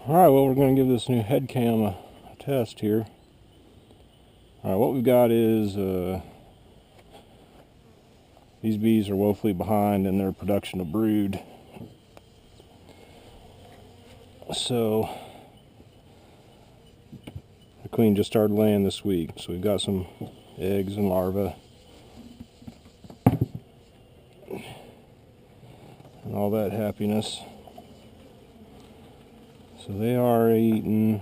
Alright, well, we're going to give this new head cam a test here. Alright, what we've got is these bees are woefully behind in their production of brood. So the queen just started laying this week, so we've got some eggs and larvae and all that happiness. So they are eating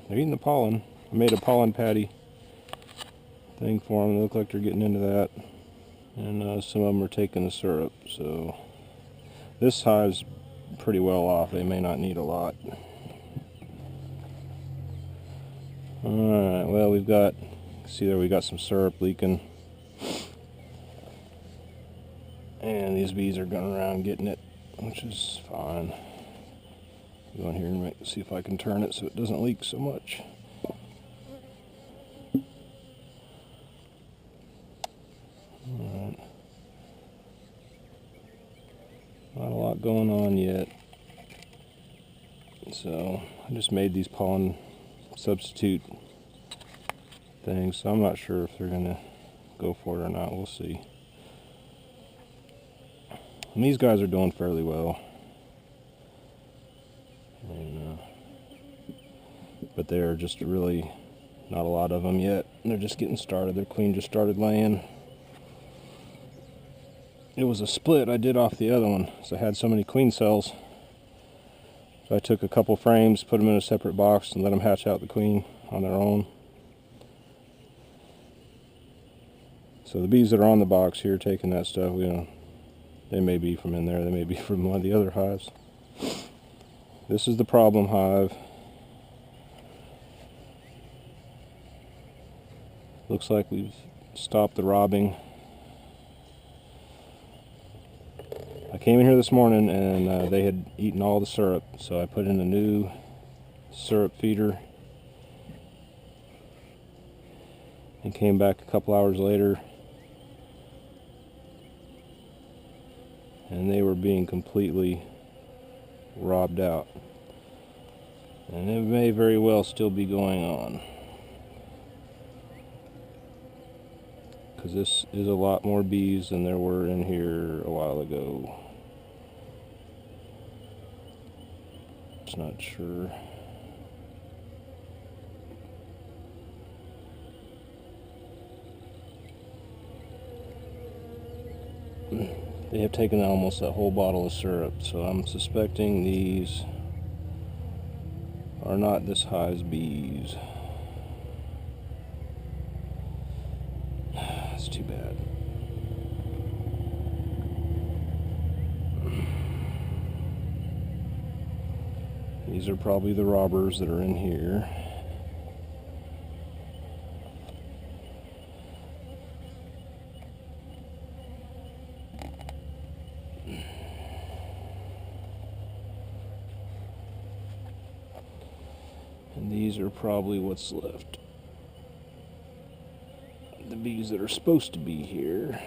the pollen. I made a pollen patty thing for them. They look like they're getting into that. And some of them are taking the syrup. So this hive's pretty well off. They may not need a lot. Alright, well, we've got, see there, we got some syrup leaking. And these bees are going around getting it, which is fine. Go in here and see if I can turn it so it doesn't leak so much. Alright. Not a lot going on yet. So I just made these pollen substitute things, so I'm not sure if they're gonna go for it or not. We'll see. And these guys are doing fairly well. But they're just really not a lot of them yet. They're just getting started. Their queen just started laying. It was a split I did off the other one, so I had so many queen cells. So I took a couple frames, put them in a separate box, and let them hatch out the queen on their own. So the bees that are on the box here taking that stuff, they may be from in there, they may be from one of the other hives. This is the problem hive. Looks like we've stopped the robbing. I came in here this morning and they had eaten all the syrup, so I put in a new syrup feeder and came back a couple hours later and they were being completely robbed out. And it may very well still be going on, because this is a lot more bees than there were in here a while ago. Just not sure. They have taken almost a whole bottle of syrup, so I'm suspecting these are not this hive's bees. That's too bad. These are probably the robbers that are in here. And these are probably what's left. The bees that are supposed to be here.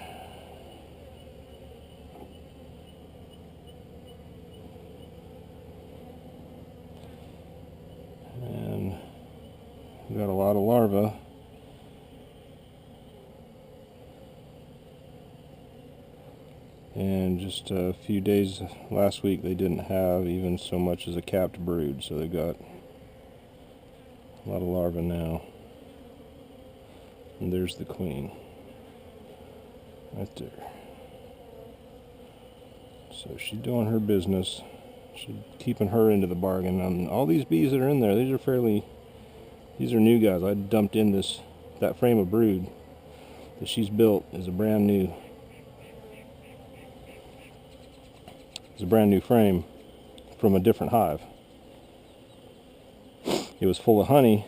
And we got a lot of larvae. And just a few days last week they didn't have even so much as a capped brood, so they got a lot of larvae now. And there's the queen right there. So she's doing her business. She's keeping her into the bargain. And all these bees that are in there, these are new guys. I dumped in that frame of brood that she's built is a brand new. It's a brand new frame from a different hive. It was full of honey,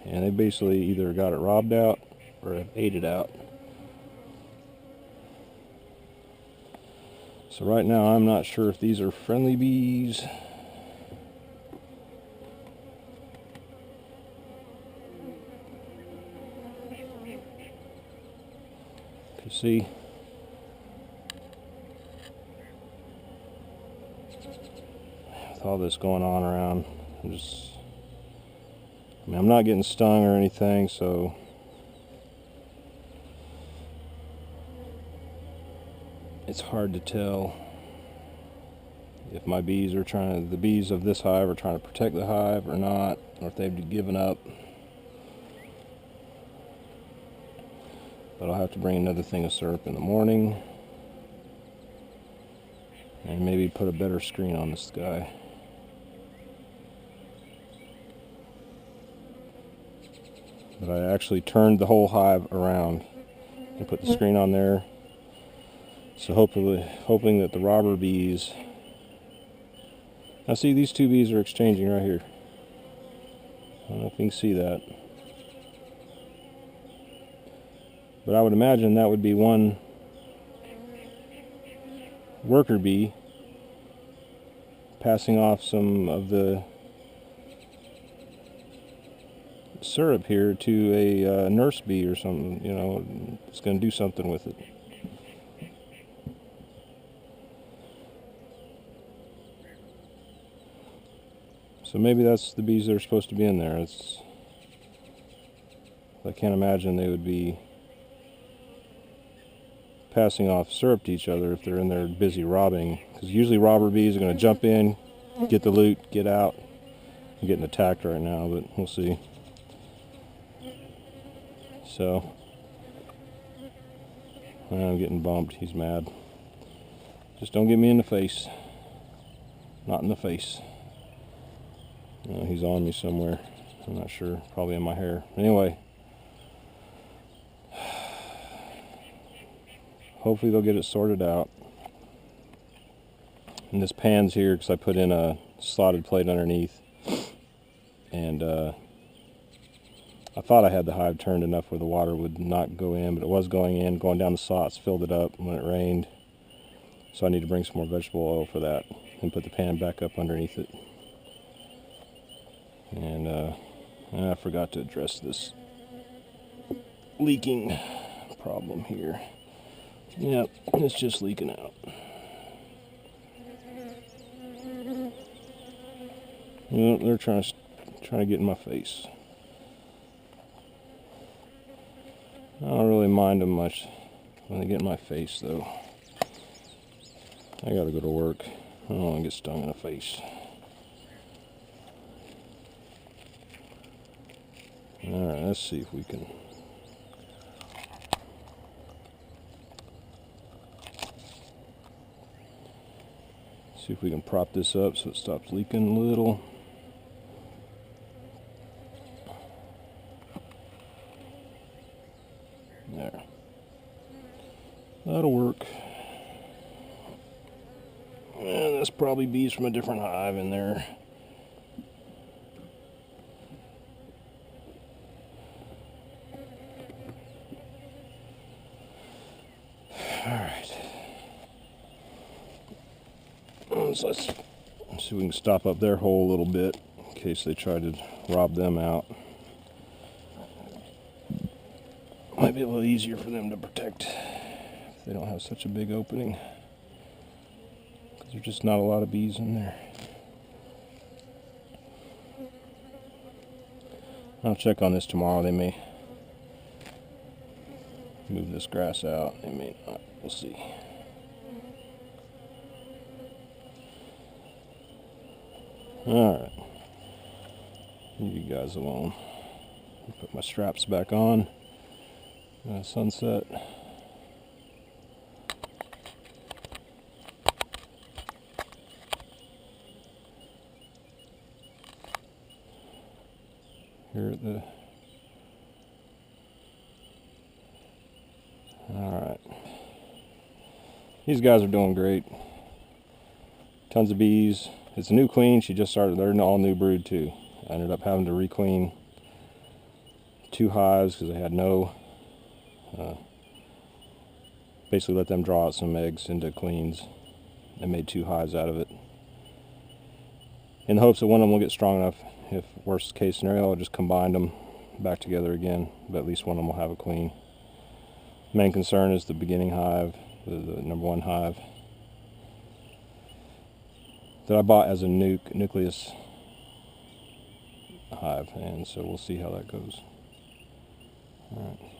and they basically either got it robbed out or ate it out. So right now I'm not sure if these are friendly bees. You see, with all this going on around. I'm not getting stung or anything, so it's hard to tell if my bees are the bees of this hive are trying to protect the hive or not, or if they've given up. But I'll have to bring another thing of syrup in the morning and maybe put a better screen on this guy. But I actually turned the whole hive around and put the screen on there. So hoping that the robber bees... Now see, these two bees are exchanging right here. I don't know if you can see that. But I would imagine that would be one worker bee passing off some of the syrup here to a nurse bee or something. You know, it's going to do something with it. So maybe that's the bees that are supposed to be in there. I can't imagine they would be passing off syrup to each other if they're in there busy robbing. Because usually robber bees are going to jump in, get the loot, get out. I'm getting attacked right now, but we'll see. So, I'm getting bumped. He's mad. Just don't get me in the face. Not in the face. He's on me somewhere. I'm not sure. Probably in my hair. Anyway. Hopefully they'll get it sorted out. And this pan's here because I put in a slotted plate underneath. And I thought I had the hive turned enough where the water would not go in, but it was going in, going down the slots, filled it up when it rained. So I need to bring some more vegetable oil for that and put the pan back up underneath it. And I forgot to address this leaking problem here. Yep, it's just leaking out. Well, they're trying to get in my face. I don't really mind them much when they get in my face, though. I gotta go to work. I don't want to get stung in the face. Alright, let's see if we can... See if we can prop this up so it stops leaking a little. There. That'll work. And that's probably bees from a different hive in there. Alright. So let's see if we can stop up their hole a little bit in case they try to rob them out. Might be a little easier for them to protect if they don't have such a big opening. Because there's just not a lot of bees in there. I'll check on this tomorrow. They may move this grass out. They may not. We'll see. Alright. Leave you guys alone. Put my straps back on. Sunset. Here at the... Alright. These guys are doing great. Tons of bees. It's a new queen. She just started. They're an all new brood too. I ended up having to requeen 2 hives because I had no... basically let them draw out some eggs into queens and made 2 hives out of it. In the hopes that one of them will get strong enough. If worst case scenario, I'll just combine them back together again. But at least one of them will have a queen. Main concern is the beginning hive, the number 1 hive. that I bought as a nucleus hive, and so we'll see how that goes. All right.